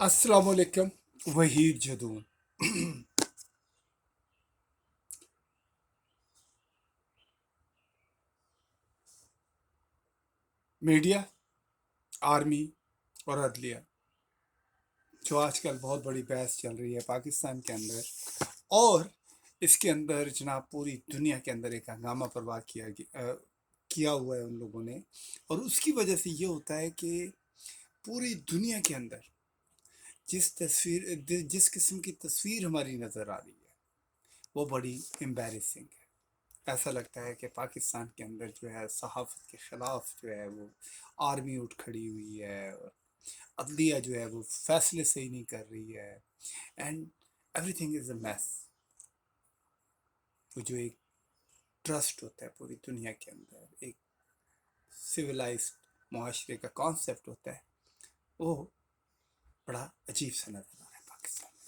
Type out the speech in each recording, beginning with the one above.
अस्सलाम वालेकुम। Waheed Jadoon. Media, army और अदलिया, जो आजकल बहुत बड़ी बहस चल रही है पाकिस्तान के अंदर, और इसके अंदर जनाब पूरी दुनिया के अंदर एक हंगामा बर्पा किया हुआ है उन लोगों ने। और उसकी वजह से ये होता है कि पूरी दुनिया के अंदर जिस किस्म की तस्वीर हमारी नज़र आ रही है वो बड़ी एम्बैरेसिंग है। ऐसा लगता है कि पाकिस्तान के अंदर जो है सहाफ़त के ख़िलाफ़ जो है वो आर्मी उठ खड़ी हुई है, और अदलिया जो है वो फैसले सही नहीं कर रही है, and everything is a mess. वो जो एक ट्रस्ट होता है पूरी दुनिया के अंदर, एक सिविलाइज्ड माशरे का कॉन्सेप्ट होता है, वो बड़ा अजीब सा नज़र आ रहा है पाकिस्तान में।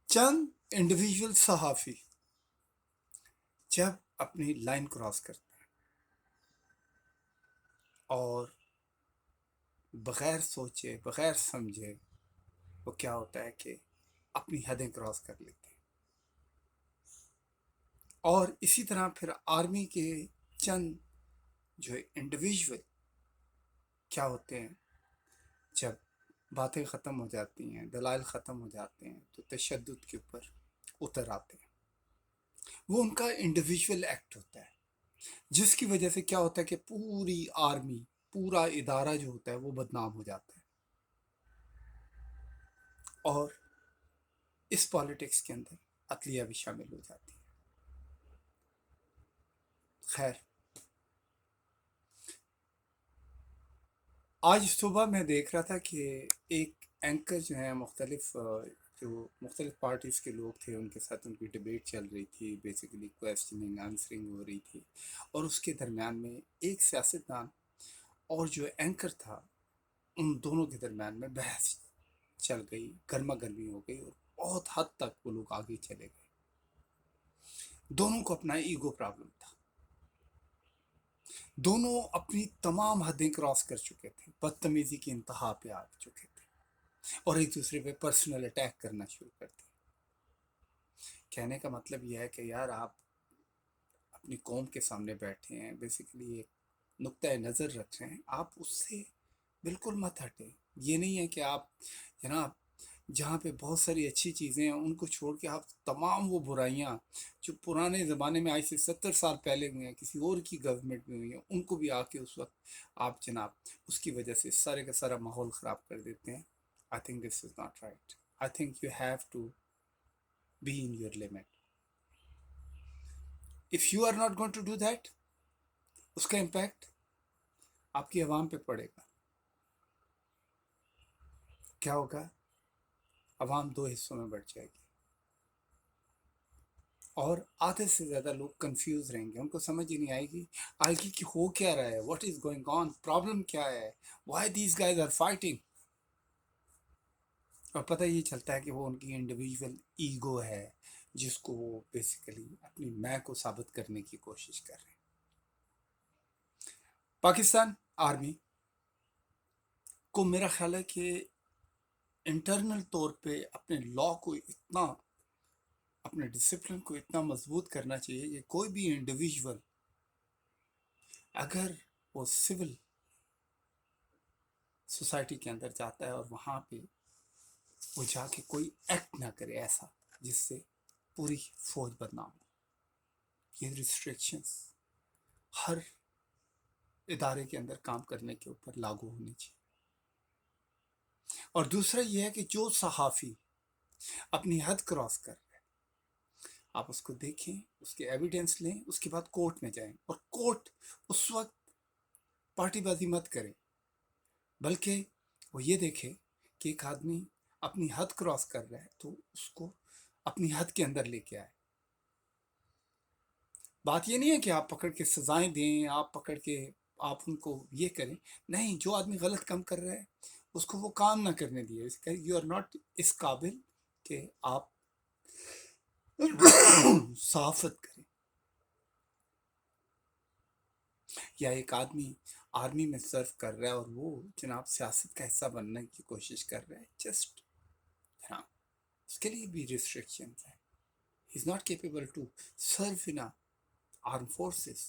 चंद इंडिविजुअल सहाफ़ी जब अपनी लाइन क्रॉस करते हैं और बग़ैर सोचे बग़ैर समझे वो क्या होता है कि अपनी हदें क्रॉस कर लेते हैं। और इसी तरह फिर आर्मी के चंद जो इंडिविजुअल क्या होते हैं, जब बातें ख़त्म हो जाती हैं, दलाइल ख़त्म हो जाते हैं, तो तशद्दुद के ऊपर उतर आते हैं। वो उनका इंडिविजुअल एक्ट होता है, जिसकी वजह से क्या होता है कि पूरी आर्मी, पूरा इदारा जो होता है वो बदनाम हो जाता है। और इस पॉलिटिक्स के अंदर अदलिया भी शामिल हो जाती है। खैर, आज सुबह मैं देख रहा था कि एक एंकर जो है जो मुख्तलिफ पार्टीज़ के लोग थे, उनके साथ उनकी डिबेट चल रही थी, बेसिकली क्वेश्चनिंग आंसरिंग हो रही थी। और उसके दरमियान में एक सियासतदान और जो एंकर था, उन दोनों के दरमियान में बहस चल गई, गर्मा गर्मी हो गई, और बहुत हद तक वो लोग आगे चले गए। दोनों को अपना ईगो प्रॉब्लम था, दोनों अपनी तमाम हदें क्रॉस कर चुके थे, बदतमीजी की इंतहा पे आ चुके थे, और एक दूसरे पे पर्सनल अटैक करना शुरू कर दिया। कहने का मतलब यह है कि यार, आप अपनी कौम के सामने बैठे हैं, बेसिकली एक नुक्ता नज़र रख रहे हैं, आप उससे बिल्कुल मत हटें। ये नहीं है कि आप जनाब जहाँ पे बहुत सारी अच्छी चीज़ें हैं उनको छोड़ के आप तमाम वो बुराइयाँ जो पुराने ज़माने में आज से 70 साल पहले हुई हैं, किसी और की गवर्नमेंट में हुई हैं, उनको भी आके उस वक्त आप जनाब उसकी वजह से सारे का सारा माहौल ख़राब कर देते हैं। I think this is not right. I think you have to be in your limit. If you are not going to do that, उसका इम्पैक्ट आपकी आवाम पे पड़ेगा। क्या होगा? आवाम दो हिस्सों में बढ़ जाएगी, और आधे से ज़्यादा लोग कंफ्यूज रहेंगे, उनको समझ ही नहीं आएगी आएगी कि हो क्या रहा है, what is going on, problem क्या है, why these guys are fighting. और पता ये चलता है कि वो उनकी इंडिविजुअल ईगो है, जिसको वो बेसिकली अपनी मैं को साबित करने की कोशिश कर रहे हैं। पाकिस्तान आर्मी को मेरा ख्याल है कि इंटरनल तौर पे अपने लॉ को इतना, अपने डिसिप्लिन को इतना मजबूत करना चाहिए कि कोई भी इंडिविजुअल अगर वो सिविल सोसाइटी के अंदर जाता है और वहाँ पे वो जाके कोई एक्ट ना करे ऐसा जिससे पूरी फौज बदनाम हो। ये रिस्ट्रिक्शंस हर इदारे के अंदर काम करने के ऊपर लागू होनी चाहिए। और दूसरा ये है कि जो सहाफ़ी अपनी हद क्रॉस कर रहे हैं, आप उसको देखें, उसके एविडेंस लें, उसके बाद कोर्ट में जाएं, और कोर्ट उस वक्त पार्टीबाजी मत करें, बल्कि वो ये देखे कि एक आदमी अपनी हद क्रॉस कर रहा है तो उसको अपनी हद के अंदर लेके आए। बात ये नहीं है कि आप पकड़ के सजाएं दें, आप पकड़ के आप उनको ये करें। नहीं, जो आदमी गलत काम कर रहा है उसको वो काम ना करने दिए। यू आर नॉट इस काबिल कि आप सहाफत करें। یا ایک آدمی آرمی میں سرو کر رہا ہے اور وہ جناب سیاست کا حصہ بننے کی کوشش کر رہا ہے، جسٹ جناب اس کے لیے بھی ریسٹرکشنز ہیں. He is not capable to serve in armed forces.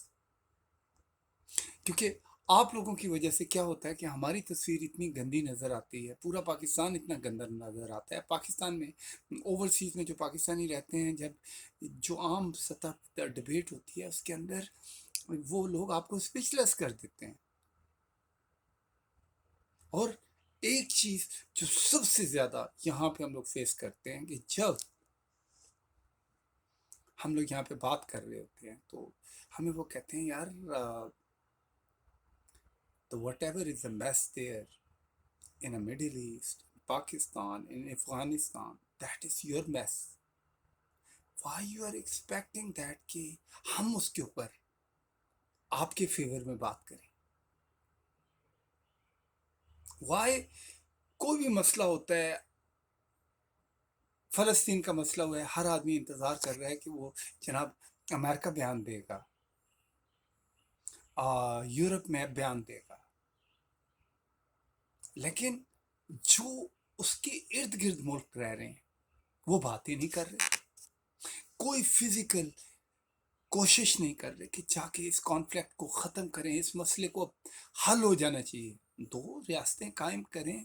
کیونکہ آپ لوگوں کی وجہ سے کیا ہوتا ہے کہ ہماری تصویر اتنی گندی نظر آتی ہے، پورا پاکستان اتنا گندا نظر آتا ہے. پاکستان میں اوورسیز میں جو پاکستانی رہتے ہیں، جب جو عام سطح پر ڈبیٹ ہوتی ہے اس کے اندر وہ لوگ آپ کو اسپیچلیس کر دیتے ہیں. اور ایک چیز جو سب سے زیادہ یہاں پہ ہم لوگ فیس کرتے ہیں کہ جب ہم لوگ یہاں پہ بات کر رہے ہوتے ہیں تو ہمیں وہ کہتے ہیں یار تو whatever is a mess there in a Middle East, Pakistan, in Afghanistan, that is your mess. Why you are expecting that کہ ہم اس کے اوپر آپ کے فیور میں بات کریں؟ Why کوئی بھی مسئلہ ہوتا ہے، فلسطین کا مسئلہ ہوا ہے، ہر آدمی انتظار کر رہا ہے کہ وہ جناب امریکہ بیان دے گا، یورپ میں بیان دے گا، لیکن جو اس کے ارد گرد ملک رہ رہے ہیں وہ باتیں نہیں کر رہے، کوئی فزیکل کوشش نہیں کر رہے کہ جا کے اس کانفلکٹ کو ختم کریں، اس مسئلے کو حل ہو جانا چاہیے. دو ریاستیں قائم کریں،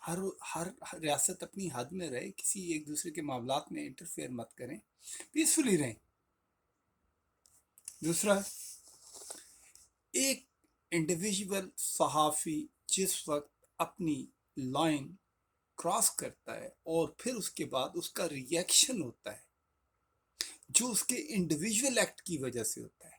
ہر ہر ریاست اپنی حد میں رہے، کسی ایک دوسرے کے معاملات میں انٹرفیئر مت کریں، پیسفلی رہیں. دوسرا، ایک انڈیویژول صحافی جس وقت اپنی لائن کراس کرتا ہے اور پھر اس کے بعد اس کا ریئیکشن ہوتا ہے جو اس کے انڈیویژول ایکٹ کی وجہ سے ہوتا ہے،